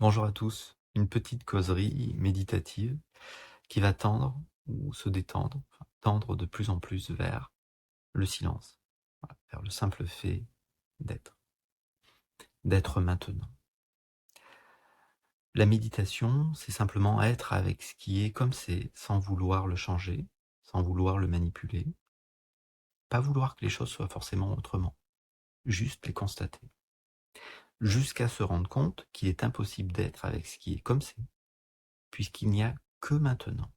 Bonjour à tous, une petite causerie méditative qui va tendre ou se détendre, enfin, tendre de plus en plus vers le silence, voilà, vers le simple fait d'être maintenant. La méditation, c'est simplement être avec ce qui est comme c'est, sans vouloir le changer, sans vouloir le manipuler, pas vouloir que les choses soient forcément autrement, juste les constater, jusqu'à se rendre compte qu'il est impossible d'être avec ce qui est comme c'est, puisqu'il n'y a que maintenant.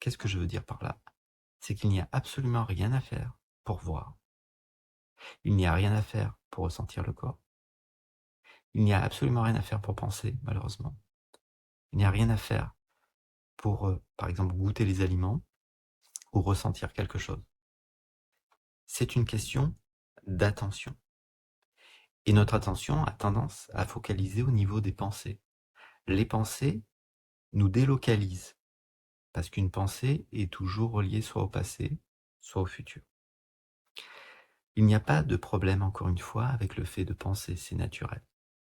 Qu'est-ce que je veux dire par là? C'est qu'il n'y a absolument rien à faire pour voir. Il n'y a rien à faire pour ressentir le corps. Il n'y a absolument rien à faire pour penser, malheureusement. Il n'y a rien à faire pour, par exemple, goûter les aliments ou ressentir quelque chose. C'est une question d'attention. Et notre attention a tendance à focaliser au niveau des pensées. Les pensées nous délocalisent, parce qu'une pensée est toujours reliée soit au passé, soit au futur. Il n'y a pas de problème, encore une fois, avec le fait de penser, c'est naturel.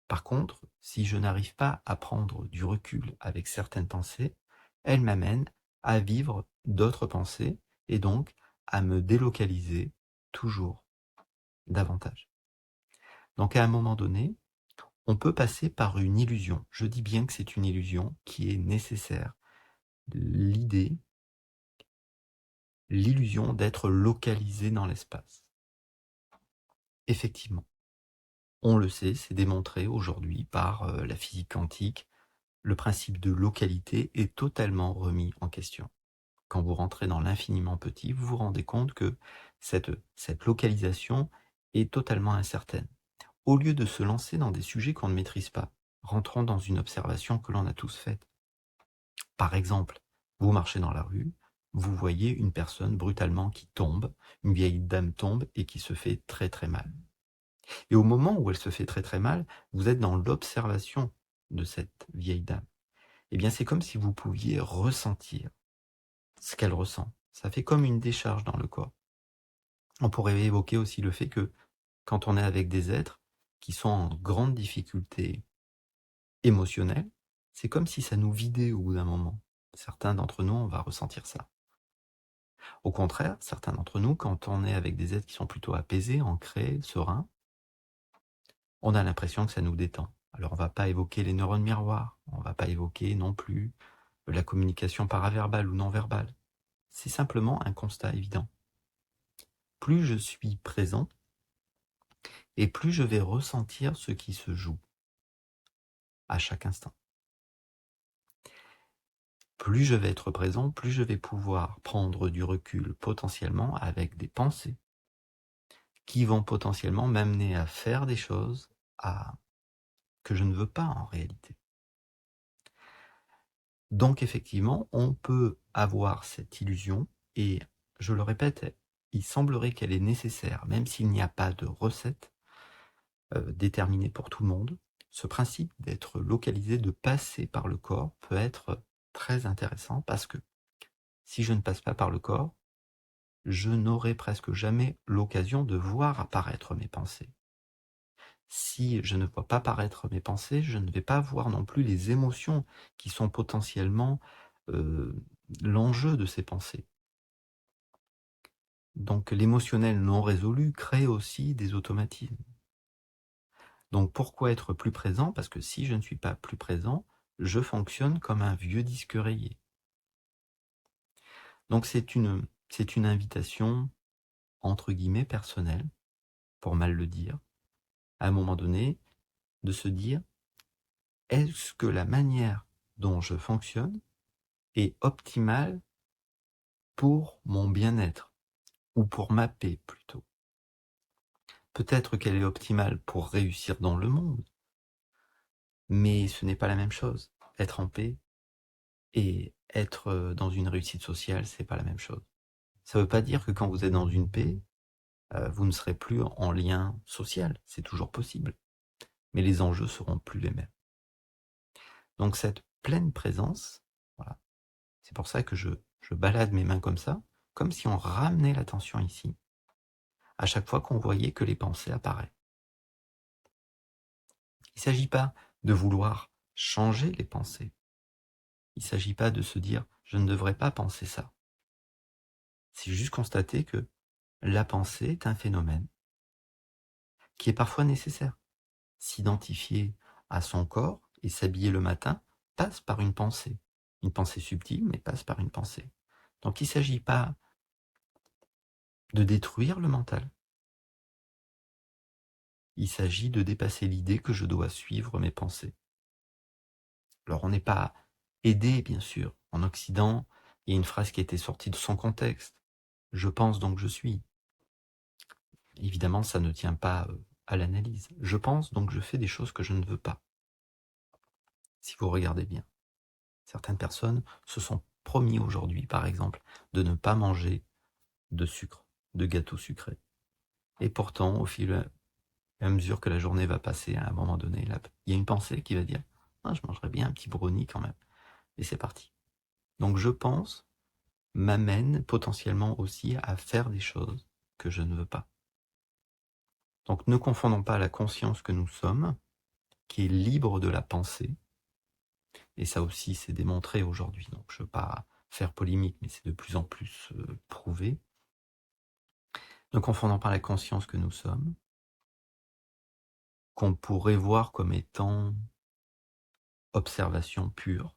Par contre, si je n'arrive pas à prendre du recul avec certaines pensées, elles m'amènent à vivre d'autres pensées et donc à me délocaliser toujours davantage. Donc à un moment donné, on peut passer par une illusion. Je dis bien que c'est une illusion qui est nécessaire. L'illusion d'être localisé dans l'espace. Effectivement, on le sait, c'est démontré aujourd'hui par la physique quantique. Le principe de localité est totalement remis en question. Quand vous rentrez dans l'infiniment petit, vous vous rendez compte que cette localisation est totalement incertaine. Au lieu de se lancer dans des sujets qu'on ne maîtrise pas, rentrons dans une observation que l'on a tous faite. Par exemple, vous marchez dans la rue, vous voyez une personne brutalement qui tombe, une vieille dame tombe et qui se fait très très mal. Et au moment où elle se fait très très mal, vous êtes dans l'observation de cette vieille dame. Eh bien, c'est comme si vous pouviez ressentir ce qu'elle ressent. Ça fait comme une décharge dans le corps. On pourrait évoquer aussi le fait que quand on est avec des êtres qui sont en grande difficulté émotionnelle, c'est comme si ça nous vidait au bout d'un moment. Certains d'entre nous, on va ressentir ça. Au contraire, certains d'entre nous, quand on est avec des êtres qui sont plutôt apaisés, ancrés, sereins, on a l'impression que ça nous détend. Alors on ne va pas évoquer les neurones miroirs, on ne va pas évoquer non plus la communication paraverbale ou non verbale. C'est simplement un constat évident. Plus je suis présent, et plus je vais ressentir ce qui se joue à chaque instant. Plus je vais être présent, plus je vais pouvoir prendre du recul potentiellement avec des pensées qui vont potentiellement m'amener à faire des choses que je ne veux pas en réalité. Donc effectivement, on peut avoir cette illusion et, je le répète, il semblerait qu'elle est nécessaire, même s'il n'y a pas de recette déterminée pour tout le monde. Ce principe d'être localisé, de passer par le corps peut être très intéressant parce que si je ne passe pas par le corps, je n'aurai presque jamais l'occasion de voir apparaître mes pensées. Si je ne vois pas apparaître mes pensées, je ne vais pas voir non plus les émotions qui sont potentiellement l'enjeu de ces pensées. Donc l'émotionnel non résolu crée aussi des automatismes. Donc pourquoi être plus présent? Parce que si je ne suis pas plus présent, je fonctionne comme un vieux disque rayé. Donc c'est une invitation, entre guillemets, personnelle, pour mal le dire, à un moment donné, de se dire, est-ce que la manière dont je fonctionne est optimale pour mon bien-être, ou pour ma paix plutôt? Peut-être qu'elle est optimale pour réussir dans le monde, mais ce n'est pas la même chose. Être en paix et être dans une réussite sociale, c'est pas la même chose. Ça ne veut pas dire que quand vous êtes dans une paix, vous ne serez plus en lien social, c'est toujours possible, mais les enjeux seront plus les mêmes. Donc cette pleine présence, voilà, c'est pour ça que je balade mes mains comme ça, comme si on ramenait l'attention ici, à chaque fois qu'on voyait que les pensées apparaissent. Il ne s'agit pas de vouloir changer les pensées. Il ne s'agit pas de se dire « je ne devrais pas penser ça ». C'est juste constater que la pensée est un phénomène qui est parfois nécessaire. S'identifier à son corps et s'habiller le matin passe par une pensée. Une pensée subtile, mais passe par une pensée. Donc il ne s'agit pas de détruire le mental. Il s'agit de dépasser l'idée que je dois suivre mes pensées. Alors on n'est pas aidé, bien sûr. En Occident, il y a une phrase qui a été sortie de son contexte. Je pense donc je suis. Évidemment, ça ne tient pas à l'analyse. Je pense donc je fais des choses que je ne veux pas. Si vous regardez bien. Certaines personnes se sont promis aujourd'hui, par exemple, de ne pas manger de sucre, de gâteaux sucrés. Et pourtant, au fil et à mesure que la journée va passer, à un moment donné, là, il y a une pensée qui va dire « Ah, je mangerais bien un petit brownie quand même. » Et c'est parti. Donc je pense m'amène potentiellement aussi à faire des choses que je ne veux pas. Donc ne confondons pas la conscience que nous sommes, qui est libre de la pensée, et ça aussi c'est démontré aujourd'hui, donc je ne veux pas faire polémique, mais c'est de plus en plus prouvé. Ne confondons pas la conscience que nous sommes, qu'on pourrait voir comme étant observation pure,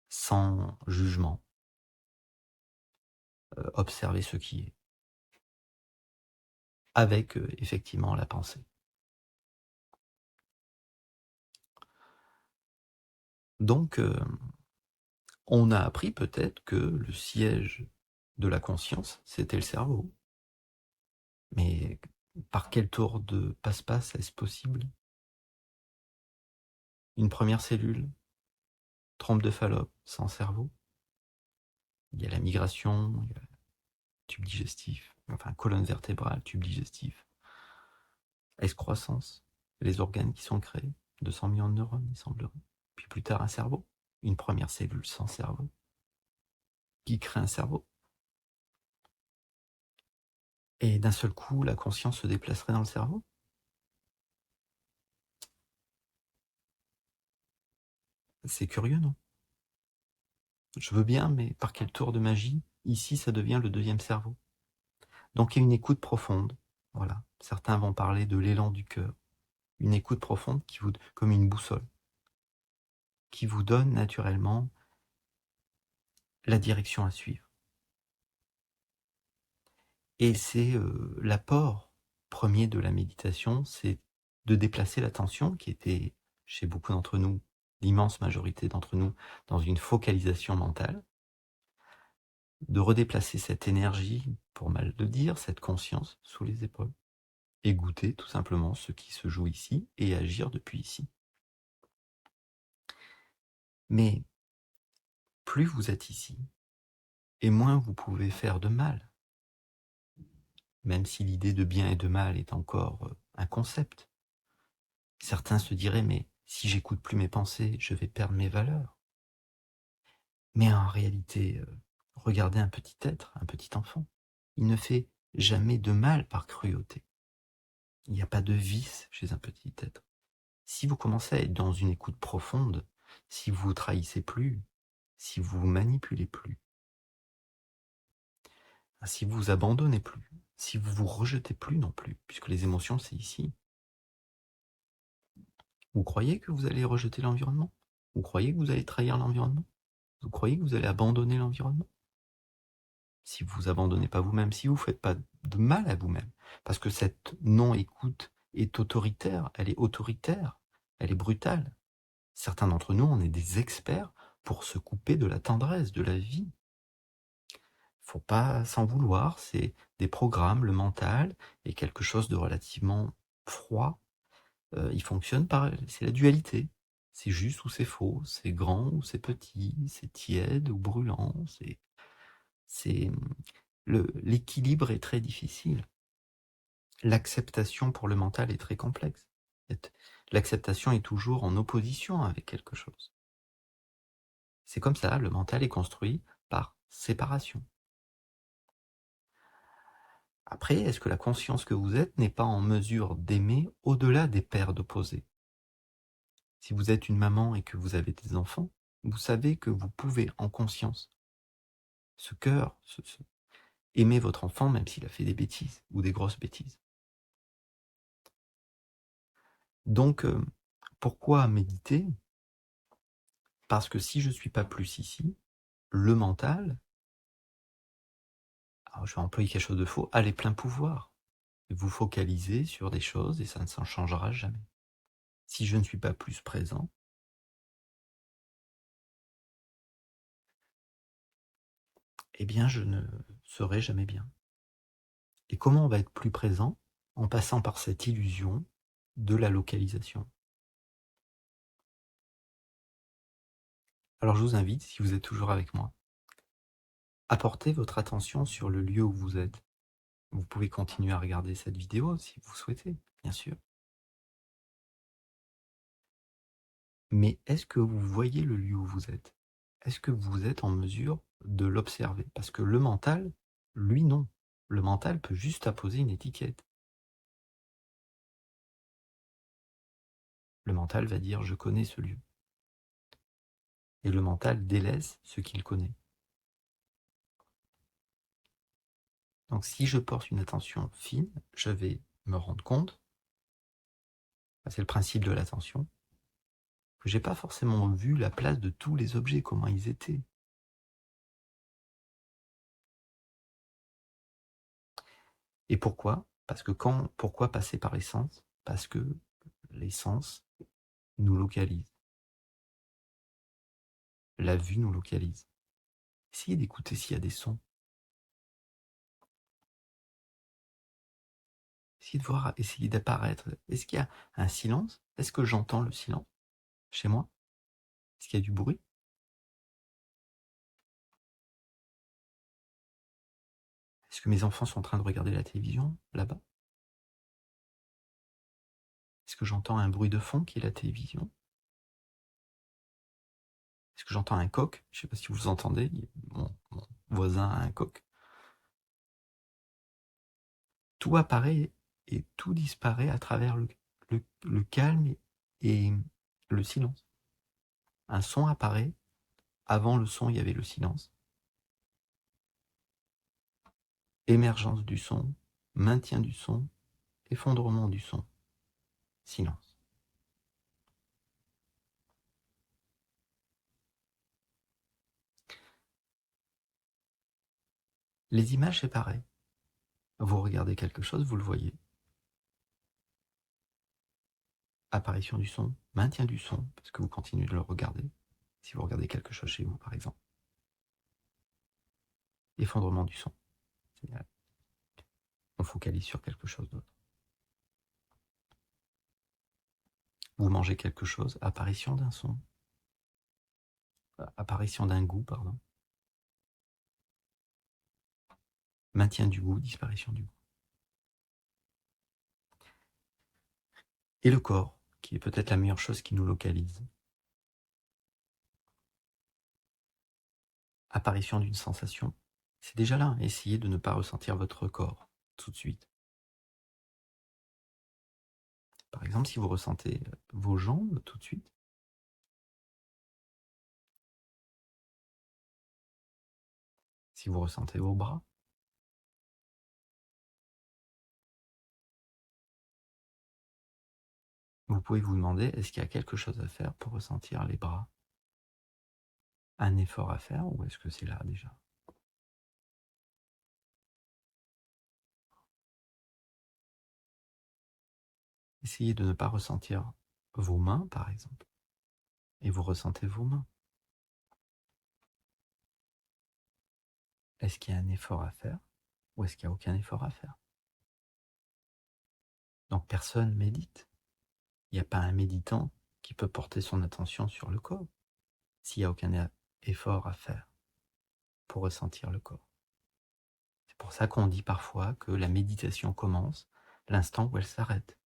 sans jugement, observer ce qui est, avec effectivement la pensée. Donc, on a appris peut-être que le siège de la conscience, c'était le cerveau. Mais par quel tour de passe-passe est-ce possible? Une première cellule, trompe de Fallope, sans cerveau. Il y a la migration, il y a le tube digestif, enfin colonne vertébrale, tube digestif, excroissance, les organes qui sont créés, 200 millions de neurones, il semblerait. Puis plus tard, un cerveau, une première cellule sans cerveau. Qui crée un cerveau? Et d'un seul coup, la conscience se déplacerait dans le cerveau? C'est curieux, non? Je veux bien, mais par quel tour de magie, ici, ça devient le deuxième cerveau? Donc il y a une écoute profonde. Voilà. Certains vont parler de l'élan du cœur. Une écoute profonde qui vous, comme une boussole, qui vous donne naturellement la direction à suivre. Et c'est l'apport premier de la méditation, c'est de déplacer l'attention qui était chez beaucoup d'entre nous, l'immense majorité d'entre nous, dans une focalisation mentale, de redéplacer cette énergie, pour mal le dire, cette conscience sous les épaules, et goûter tout simplement ce qui se joue ici et agir depuis ici. Mais plus vous êtes ici, et moins vous pouvez faire de mal, même si l'idée de bien et de mal est encore un concept. Certains se diraient, mais si j'écoute plus mes pensées, je vais perdre mes valeurs. Mais en réalité, regardez un petit être, un petit enfant. Il ne fait jamais de mal par cruauté. Il n'y a pas de vice chez un petit être. Si vous commencez à être dans une écoute profonde, si vous vous trahissez plus, si vous vous manipulez plus, si vous vous abandonnez plus, si vous vous rejetez plus non plus, puisque les émotions c'est ici, vous croyez que vous allez rejeter l'environnement? Vous croyez que vous allez trahir l'environnement? Vous croyez que vous allez abandonner l'environnement? Si vous vous abandonnez pas vous-même, si vous ne faites pas de mal à vous-même, parce que cette non-écoute est autoritaire, elle est brutale. Certains d'entre nous, on est des experts pour se couper de la tendresse, de la vie. Faut pas s'en vouloir, c'est des programmes, le mental est quelque chose de relativement froid. Il fonctionne par, c'est la dualité. C'est juste ou c'est faux, c'est grand ou c'est petit, c'est tiède ou brûlant, c'est l'équilibre est très difficile. L'acceptation pour le mental est très complexe. L'acceptation est toujours en opposition avec quelque chose. C'est comme ça, le mental est construit par séparation. Après, est-ce que la conscience que vous êtes n'est pas en mesure d'aimer au-delà des paires d'opposés? Si vous êtes une maman et que vous avez des enfants, vous savez que vous pouvez, en conscience, ce cœur, aimer votre enfant même s'il a fait des bêtises ou des grosses bêtises. Donc, pourquoi méditer? Parce que si je ne suis pas plus ici, le mental, alors je vais employer quelque chose de faux, a les pleins pouvoirs. Vous focalisez sur des choses et ça ne s'en changera jamais. Si je ne suis pas plus présent, eh bien je ne serai jamais bien. Et comment on va être plus présent? En passant par cette illusion de la localisation. Alors je vous invite, si vous êtes toujours avec moi, à porter votre attention sur le lieu où vous êtes. Vous pouvez continuer à regarder cette vidéo si vous souhaitez, bien sûr. Mais est-ce que vous voyez le lieu où vous êtes? Est-ce que vous êtes en mesure de l'observer? Parce que le mental, lui, non. Le mental peut juste apposer une étiquette. Le mental va dire « je connais ce lieu ». Et le mental délaisse ce qu'il connaît. Donc si je porte une attention fine, je vais me rendre compte, c'est le principe de l'attention, que j'ai pas forcément vu la place de tous les objets, comment ils étaient. Et pourquoi? Parce que pourquoi passer par les sens? Parce que les sens nous localisent. La vue nous localise. Essayez d'écouter s'il y a des sons. Essayez de voir, essayez d'apparaître. Est-ce qu'il y a un silence? Est-ce que j'entends le silence chez moi? Est-ce qu'il y a du bruit? Est-ce que mes enfants sont en train de regarder la télévision là-bas? Est-ce que j'entends un bruit de fond qui est la télévision? Est-ce que j'entends un coq? Je ne sais pas si vous entendez, mon voisin a un coq. Tout apparaît et tout disparaît à travers le calme et le silence. Un son apparaît, avant le son il y avait le silence. Émergence du son, maintien du son, effondrement du son, silence. Les images, c'est pareil. Vous regardez quelque chose, vous le voyez. Apparition du son, maintien du son, parce que vous continuez de le regarder. Si vous regardez quelque chose chez vous, par exemple. Effondrement du son. On focalise sur quelque chose d'autre. Vous mangez quelque chose, apparition d'un son. Apparition d'un goût, pardon. Maintien du goût, disparition du goût. Et le corps, qui est peut-être la meilleure chose qui nous localise. Apparition d'une sensation. C'est déjà là, essayez de ne pas ressentir votre corps tout de suite. Par exemple, si vous ressentez vos jambes tout de suite, si vous ressentez vos bras, vous pouvez vous demander, est-ce qu'il y a quelque chose à faire pour ressentir les bras? Un effort à faire ou est-ce que c'est là déjà? Essayez de ne pas ressentir vos mains, par exemple, et vous ressentez vos mains. Est-ce qu'il y a un effort à faire ou est-ce qu'il n'y a aucun effort à faire? Donc personne médite. Il n'y a pas un méditant qui peut porter son attention sur le corps s'il n'y a aucun effort à faire pour ressentir le corps. C'est pour ça qu'on dit parfois que la méditation commence l'instant où elle s'arrête.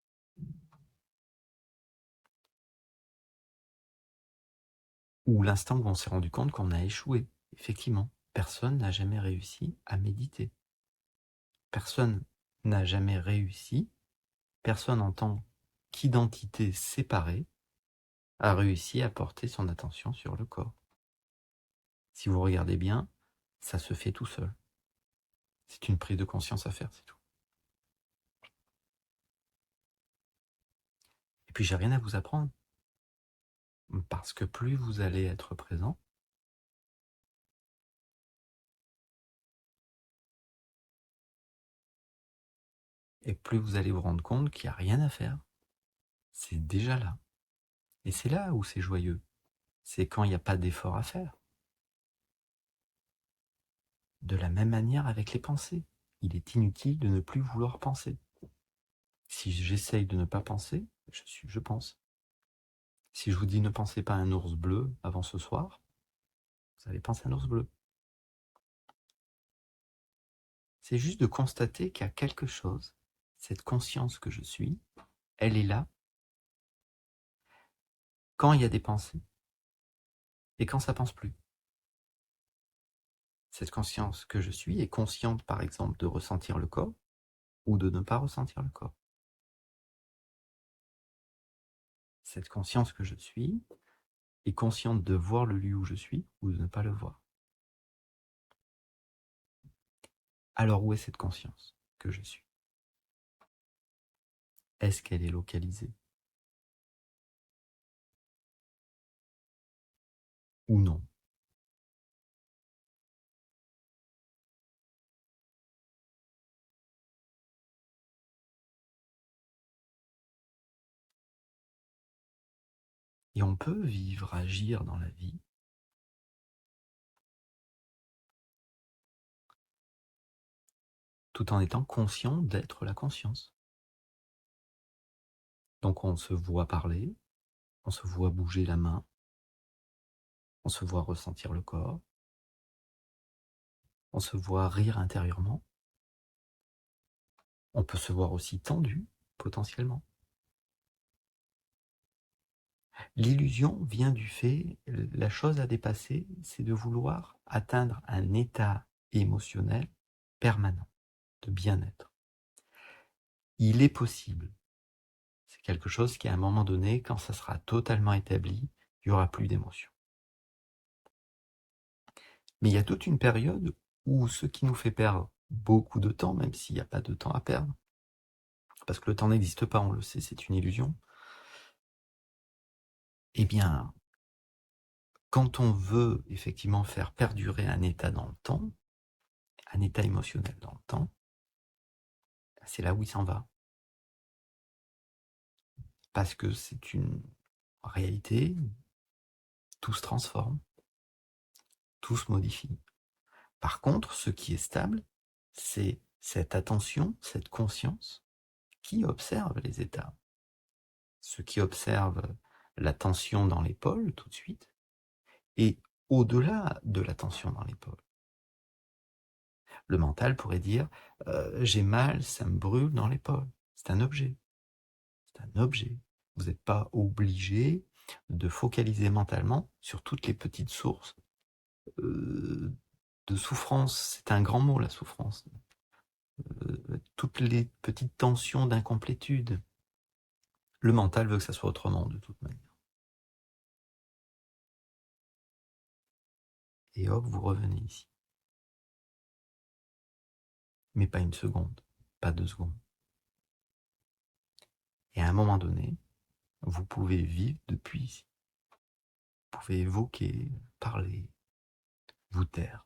Ou l'instant où on s'est rendu compte qu'on a échoué. Effectivement, personne n'a jamais réussi à méditer. Personne n'a jamais réussi, personne en tant qu'identité séparée, a réussi à porter son attention sur le corps. Si vous regardez bien, ça se fait tout seul. C'est une prise de conscience à faire, c'est tout. Et puis j'ai rien à vous apprendre. Parce que plus vous allez être présent, et plus vous allez vous rendre compte qu'il n'y a rien à faire. C'est déjà là. Et c'est là où c'est joyeux. C'est quand il n'y a pas d'effort à faire. De la même manière avec les pensées. Il est inutile de ne plus vouloir penser. Si j'essaye de ne pas penser, je pense. Si je vous dis ne pensez pas à un ours bleu avant ce soir, vous allez penser à un ours bleu. C'est juste de constater qu'il y a quelque chose, cette conscience que je suis, elle est là quand il y a des pensées et quand ça pense plus. Cette conscience que je suis est consciente, par exemple, de ressentir le corps ou de ne pas ressentir le corps. Cette conscience que je suis est consciente de voir le lieu où je suis ou de ne pas le voir. Alors où est cette conscience que je suis? Est-ce qu'elle est localisée ou non? Et on peut vivre, agir dans la vie tout en étant conscient d'être la conscience. Donc on se voit parler, on se voit bouger la main, on se voit ressentir le corps, on se voit rire intérieurement, on peut se voir aussi tendu, potentiellement. L'illusion vient du fait, la chose à dépasser, c'est de vouloir atteindre un état émotionnel permanent, de bien-être. Il est possible. C'est quelque chose qui, à un moment donné, quand ça sera totalement établi, il n'y aura plus d'émotion. Mais il y a toute une période où ce qui nous fait perdre beaucoup de temps, même s'il n'y a pas de temps à perdre, parce que le temps n'existe pas, on le sait, c'est une illusion, eh bien, quand on veut effectivement faire perdurer un état dans le temps, un état émotionnel dans le temps, c'est là où il s'en va. Parce que c'est une réalité, tout se transforme, tout se modifie. Par contre, ce qui est stable, c'est cette attention, cette conscience qui observe les états. Ce qui observe la tension dans l'épaule tout de suite, et au-delà de la tension dans l'épaule. Le mental pourrait dire j'ai mal, ça me brûle dans l'épaule. C'est un objet. C'est un objet. Vous n'êtes pas obligé de focaliser mentalement sur toutes les petites sources de souffrance. C'est un grand mot, la souffrance. Toutes les petites tensions d'incomplétude. Le mental veut que ça soit autrement, de toute manière. Et hop, vous revenez ici. Mais pas une seconde, pas 2 secondes. Et à un moment donné, vous pouvez vivre depuis ici. Vous pouvez évoquer, parler, vous taire.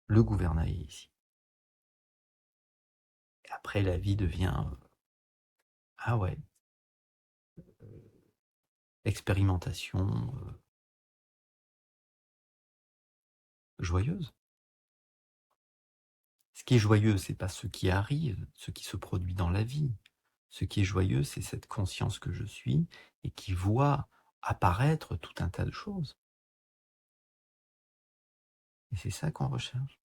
Le gouvernail est ici. Et après, la vie devient ah ouais, expérimentation joyeuse. Ce qui est joyeux, c'est pas ce qui arrive, ce qui se produit dans la vie. Ce qui est joyeux, c'est cette conscience que je suis et qui voit apparaître tout un tas de choses. Et c'est ça qu'on recherche.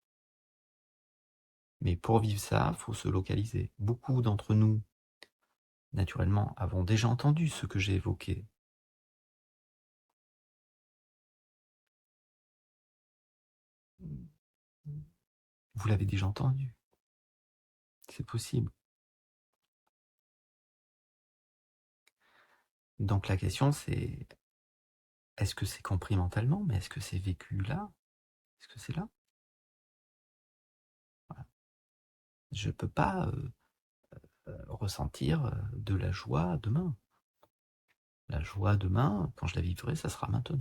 Mais pour vivre ça, il faut se localiser. Beaucoup d'entre nous, naturellement, avons déjà entendu ce que j'ai évoqué. Vous l'avez déjà entendu. C'est possible. Donc la question c'est, est-ce que c'est compris mentalement, mais est-ce que c'est vécu là? Est-ce que c'est là? Voilà. Je ne peux pas ressentir de la joie demain. La joie demain, quand je la vivrai, ça sera maintenant.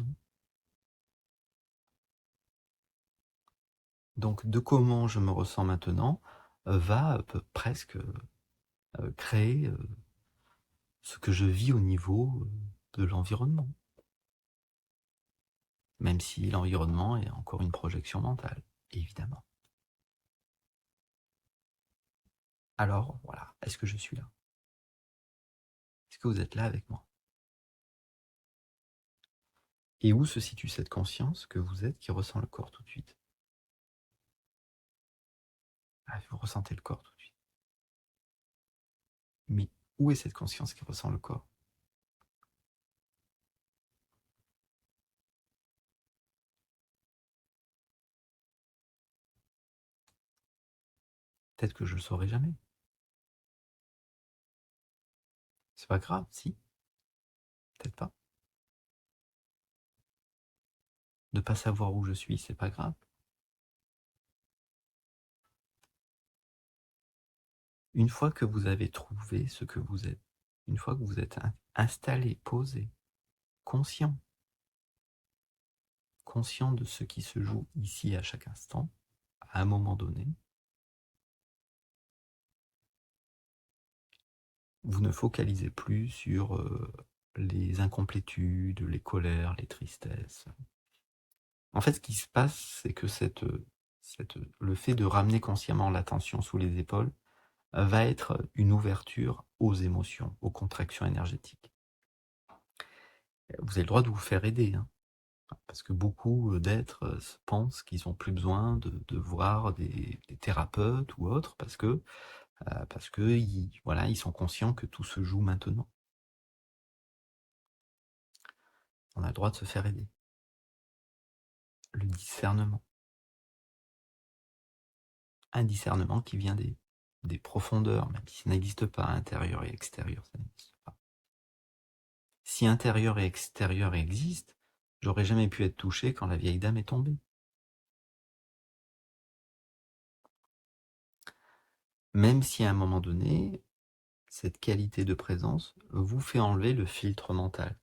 Donc de comment je me ressens maintenant va presque créer ce que je vis au niveau de l'environnement. Même si l'environnement est encore une projection mentale, évidemment. Alors, voilà, est-ce que je suis là? Est-ce que vous êtes là avec moi? Et où se situe cette conscience que vous êtes qui ressent le corps tout de suite? Ah, vous ressentez le corps tout de suite. Mais où est cette conscience qui ressent le corps? Peut-être que je le saurai jamais. C'est pas grave, si, peut-être pas. Ne pas savoir où je suis, c'est pas grave. Une fois que vous avez trouvé ce que vous êtes, une fois que vous êtes installé, posé, conscient, conscient de ce qui se joue ici à chaque instant, à un moment donné, vous ne focalisez plus sur les incomplétudes, les colères, les tristesses. En fait, ce qui se passe, c'est que le fait de ramener consciemment l'attention sous les épaules va être une ouverture aux émotions, aux contractions énergétiques. Vous avez le droit de vous faire aider, hein, parce que beaucoup d'êtres pensent qu'ils n'ont plus besoin de voir des thérapeutes ou autres, parce que voilà, ils sont conscients que tout se joue maintenant. On a le droit de se faire aider. Le discernement. Un discernement qui vient des profondeurs, même si ça n'existe pas, intérieur et extérieur, ça n'existe pas. Si intérieur et extérieur existent, j'aurais jamais pu être touché quand la vieille dame est tombée. Même si à un moment donné, cette qualité de présence vous fait enlever le filtre mental.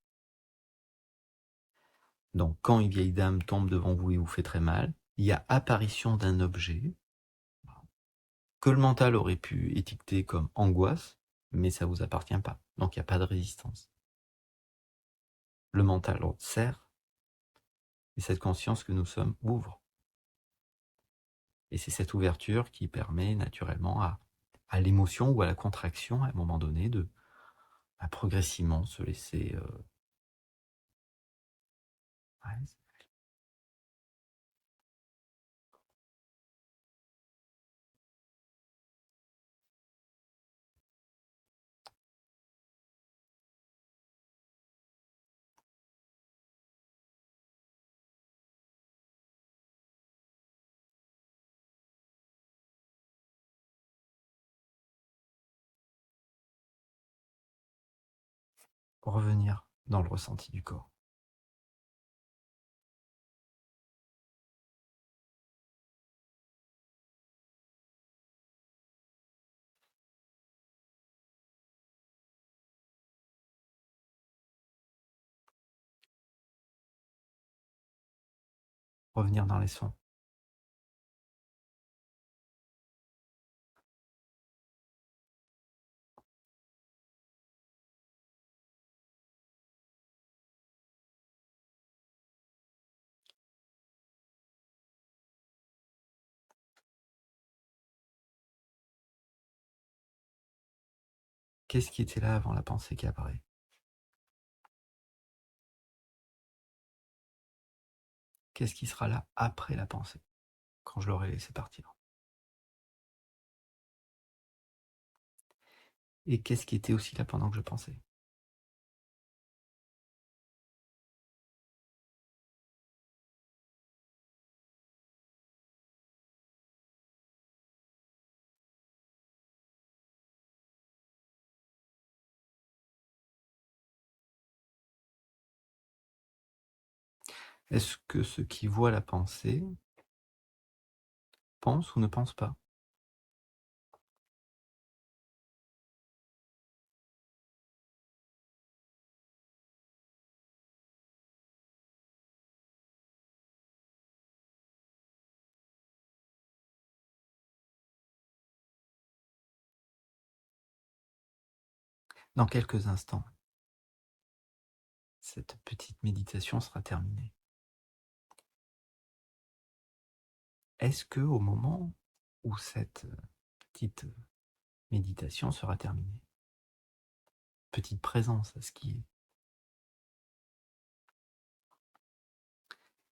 Donc quand une vieille dame tombe devant vous et vous fait très mal, il y a apparition d'un objet que le mental aurait pu étiqueter comme angoisse, mais ça ne vous appartient pas. Donc il n'y a pas de résistance. Le mental observe et cette conscience que nous sommes ouvre. Et c'est cette ouverture qui permet naturellement à l'émotion ou à la contraction à un moment donné de progressivement se laisser ouais, revenir dans le ressenti du corps. Revenir dans les sons. Qu'est-ce qui était là avant la pensée qui apparaît? Qu'est-ce qui sera là après la pensée, quand je l'aurai laissé partir? Et qu'est-ce qui était aussi là pendant que je pensais? Est-ce que ce qui voit la pensée pense ou ne pense pas? Dans quelques instants, cette petite méditation sera terminée. Est-ce que au moment où cette petite méditation sera terminée, petite présence à ce qui est,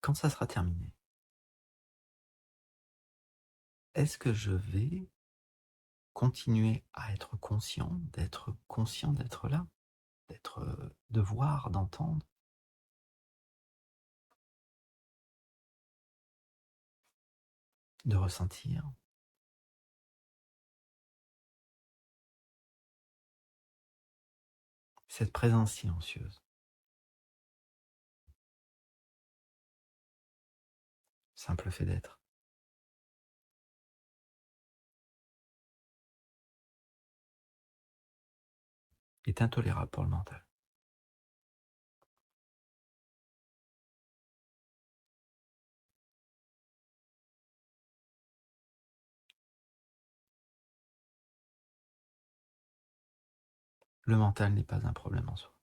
quand ça sera terminé, est-ce que je vais continuer à être conscient d'être là, de voir, d'entendre, de ressentir cette présence silencieuse, simple fait d'être, est intolérable pour le mental. Le mental n'est pas un problème en soi.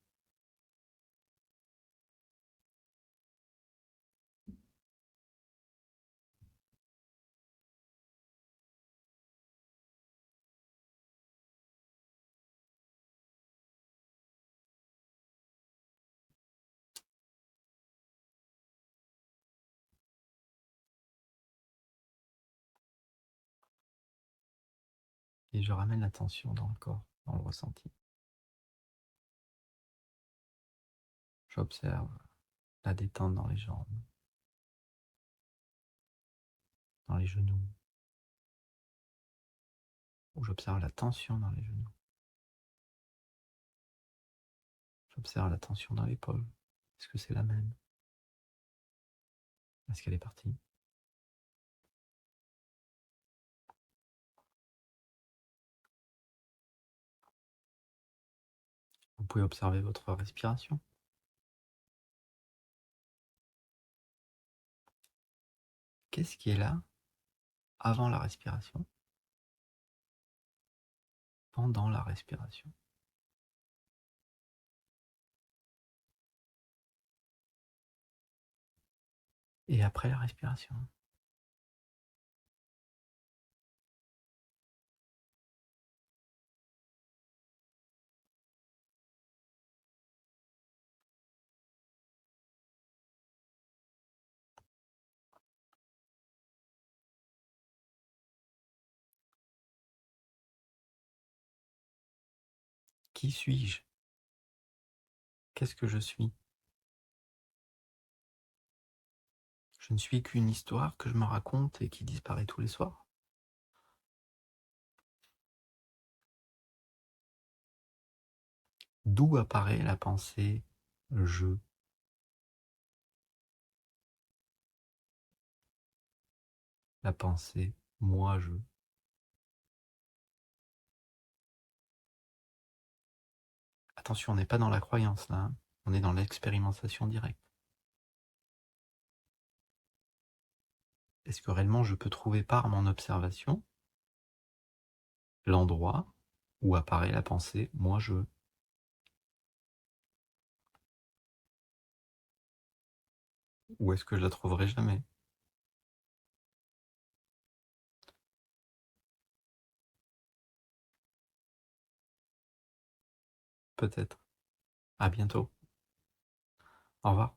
Et je ramène l'attention dans le corps, dans le ressenti. J'observe la détente dans les jambes, dans les genoux, ou j'observe la tension dans les genoux. J'observe la tension dans l'épaule. Est-ce que c'est la même? Est-ce qu'elle est partie? Vous pouvez observer votre respiration. Qu'est-ce qui est là avant la respiration, pendant la respiration et après la respiration? Qui suis-je? Qu'est-ce que je suis? Je ne suis qu'une histoire que je me raconte et qui disparaît tous les soirs. D'où apparaît la pensée je, la pensée moi je? Attention, on n'est pas dans la croyance là, hein. On est dans l'expérimentation directe. Est-ce que réellement je peux trouver par mon observation l'endroit où apparaît la pensée moi je? Ou est-ce que je la trouverai jamais? Peut-être. À bientôt. Au revoir.